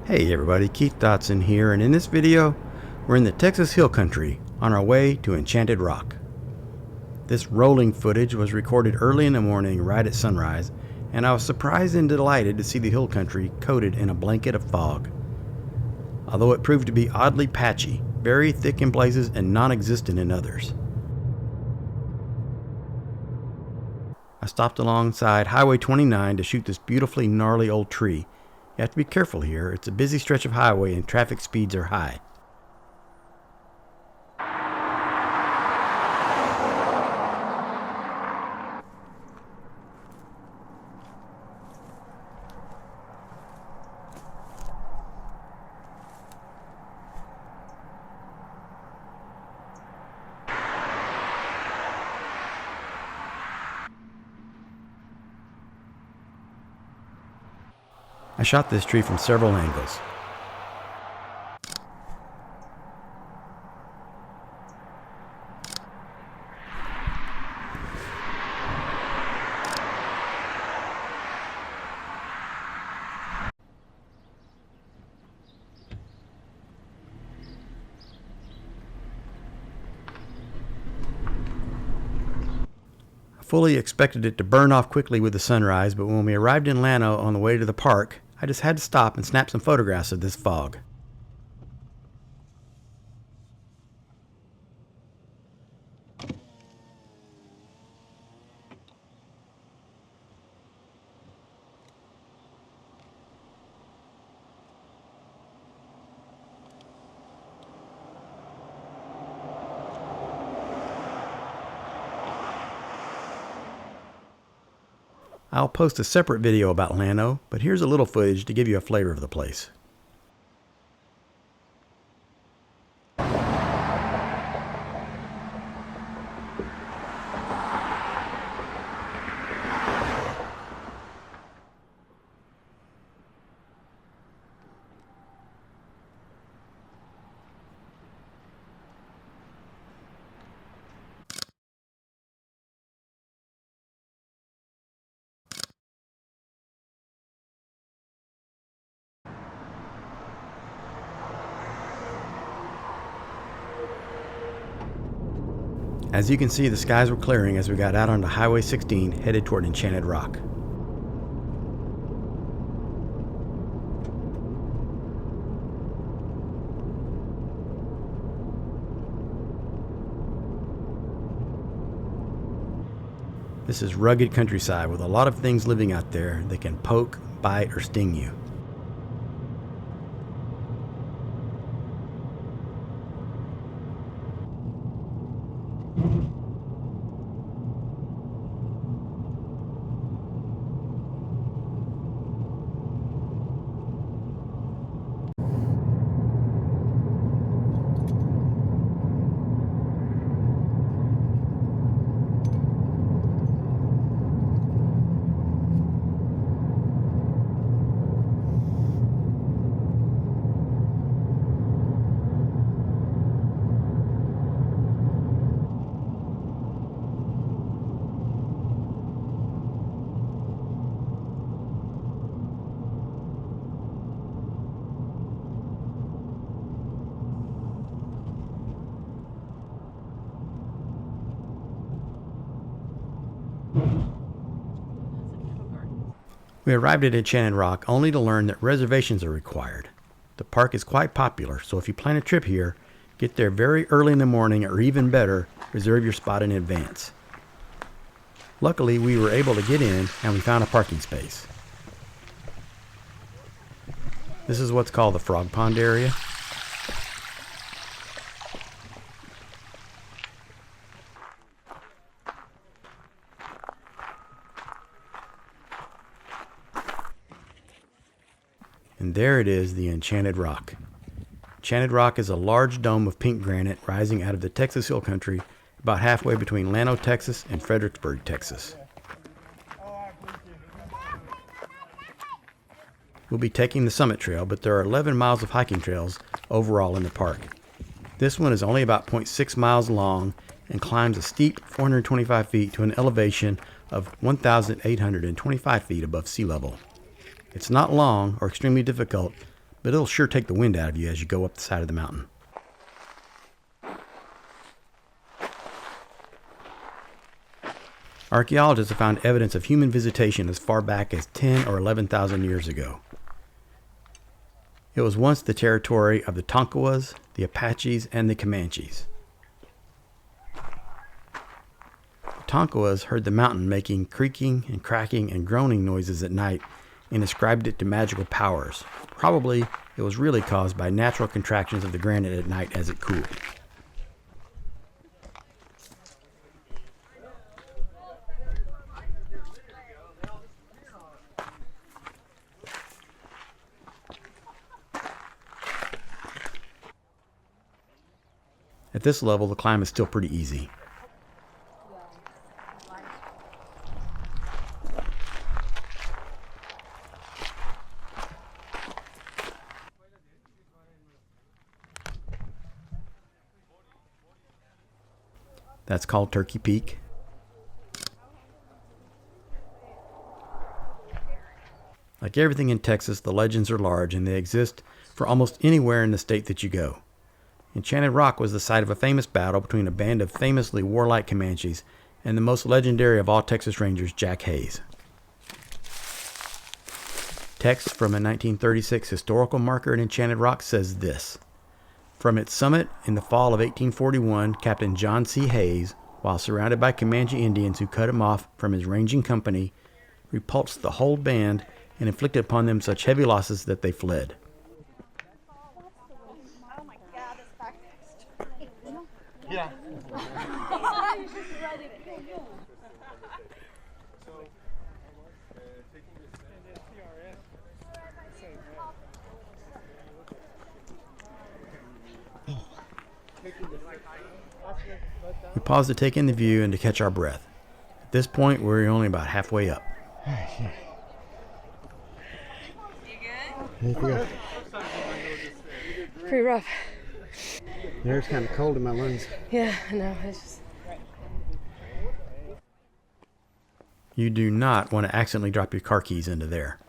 Hey everybody, Keith Dotson here, and in this video, we're in the Texas Hill Country on our way to Enchanted Rock. This rolling footage was recorded early in the morning right at sunrise, and I was surprised and delighted to see the hill country coated in a blanket of fog. Although it proved to be oddly patchy, very thick in places and non-existent in others. I stopped alongside Highway 29 to shoot this beautifully gnarly old tree. You have to be careful here. It's a busy stretch of highway and traffic speeds are high. I shot this tree from several angles. I fully expected it to burn off quickly with the sunrise, but when we arrived in Llano on the way to the park, I just had to stop and snap some photographs of this fog. I'll post a separate video about Llano, but here's a little footage to give you a flavor of the place. As you can see, the skies were clearing as we got out onto Highway 16 headed toward Enchanted Rock. This is rugged countryside with a lot of things living out there that can poke, bite, or sting you. We arrived at Enchanted Rock only to learn that reservations are required. The park is quite popular, so if you plan a trip here, get there very early in the morning, or even better, reserve your spot in advance. Luckily, we were able to get in and we found a parking space. This is what's called the Frog Pond area. And there it is, the Enchanted Rock. Enchanted Rock is a large dome of pink granite rising out of the Texas Hill Country, about halfway between Llano, Texas and Fredericksburg, Texas. We'll be taking the Summit Trail, but there are 11 miles of hiking trails overall in the park. This one is only about 0.6 miles long and climbs a steep 425 feet to an elevation of 1,825 feet above sea level. It's not long or extremely difficult, but it'll sure take the wind out of you as you go up the side of the mountain. Archaeologists have found evidence of human visitation as far back as 10 or 11,000 years ago. It was once the territory of the Tonkawas, the Apaches, and the Comanches. The Tonkawas heard the mountain making creaking and cracking and groaning noises at night and ascribed it to magical powers. Probably it was really caused by natural contractions of the granite at night as it cooled. At this level, the climb is still pretty easy. That's called Turkey Peak. Like everything in Texas, the legends are large and they exist for almost anywhere in the state that you go. Enchanted Rock was the site of a famous battle between a band of famously warlike Comanches and the most legendary of all Texas Rangers, Jack Hayes. Text from a 1936 historical marker at Enchanted Rock says this: "From its summit in the fall of 1841, Captain John C. Hayes, while surrounded by Comanche Indians who cut him off from his ranging company, repulsed the whole band and inflicted upon them such heavy losses that they fled." Yeah. We pause to take in the view and to catch our breath. At this point, we're only about halfway up. You good? Pretty rough. The air's kind of cold in my lungs. Yeah, I know. It's just... You do not want to accidentally drop your car keys into there.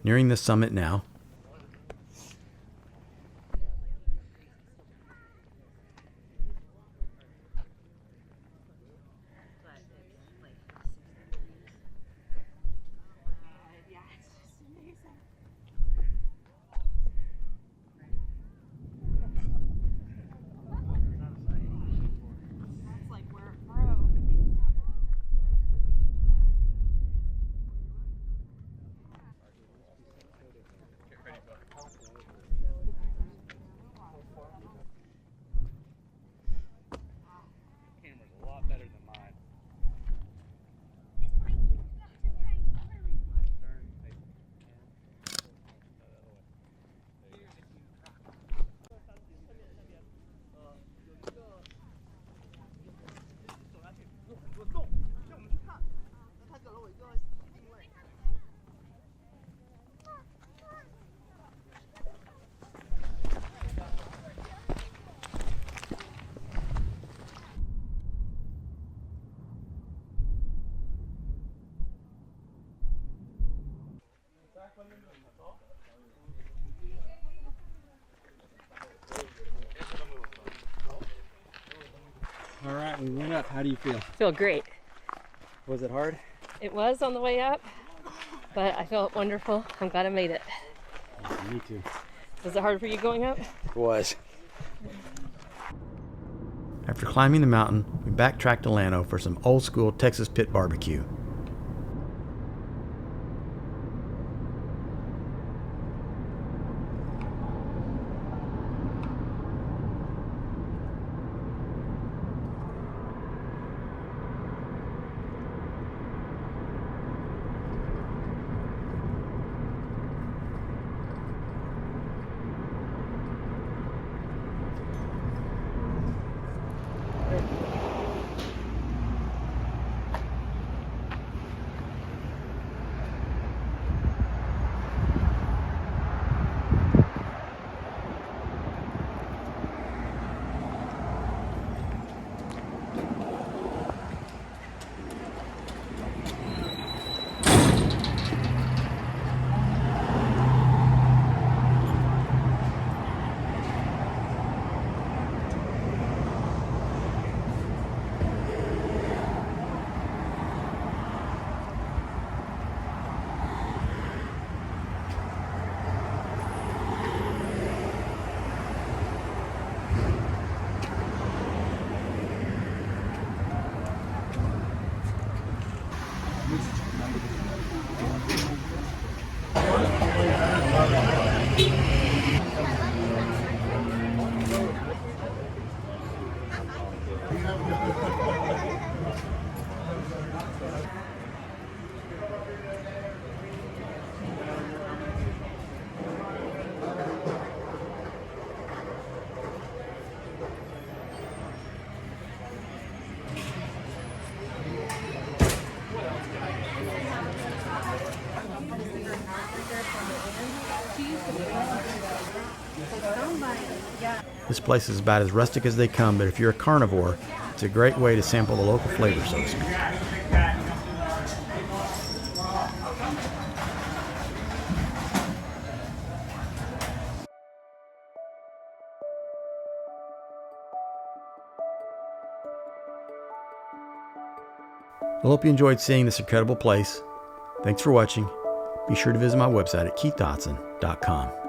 Nearing the summit now. All right, we went up. How do you feel? Feel great. Was it hard? It was on the way up, but I felt wonderful. I'm glad I made it. Me too. Was it hard for you going up? It was. After climbing the mountain, we backtracked to Llano for some old school Texas pit barbecue. This place is about as rustic as they come, but if you're a carnivore, it's a great way to sample the local flavor, so to speak. I hope you enjoyed seeing this incredible place. Thanks for watching. Be sure to visit my website at keithdotson.com.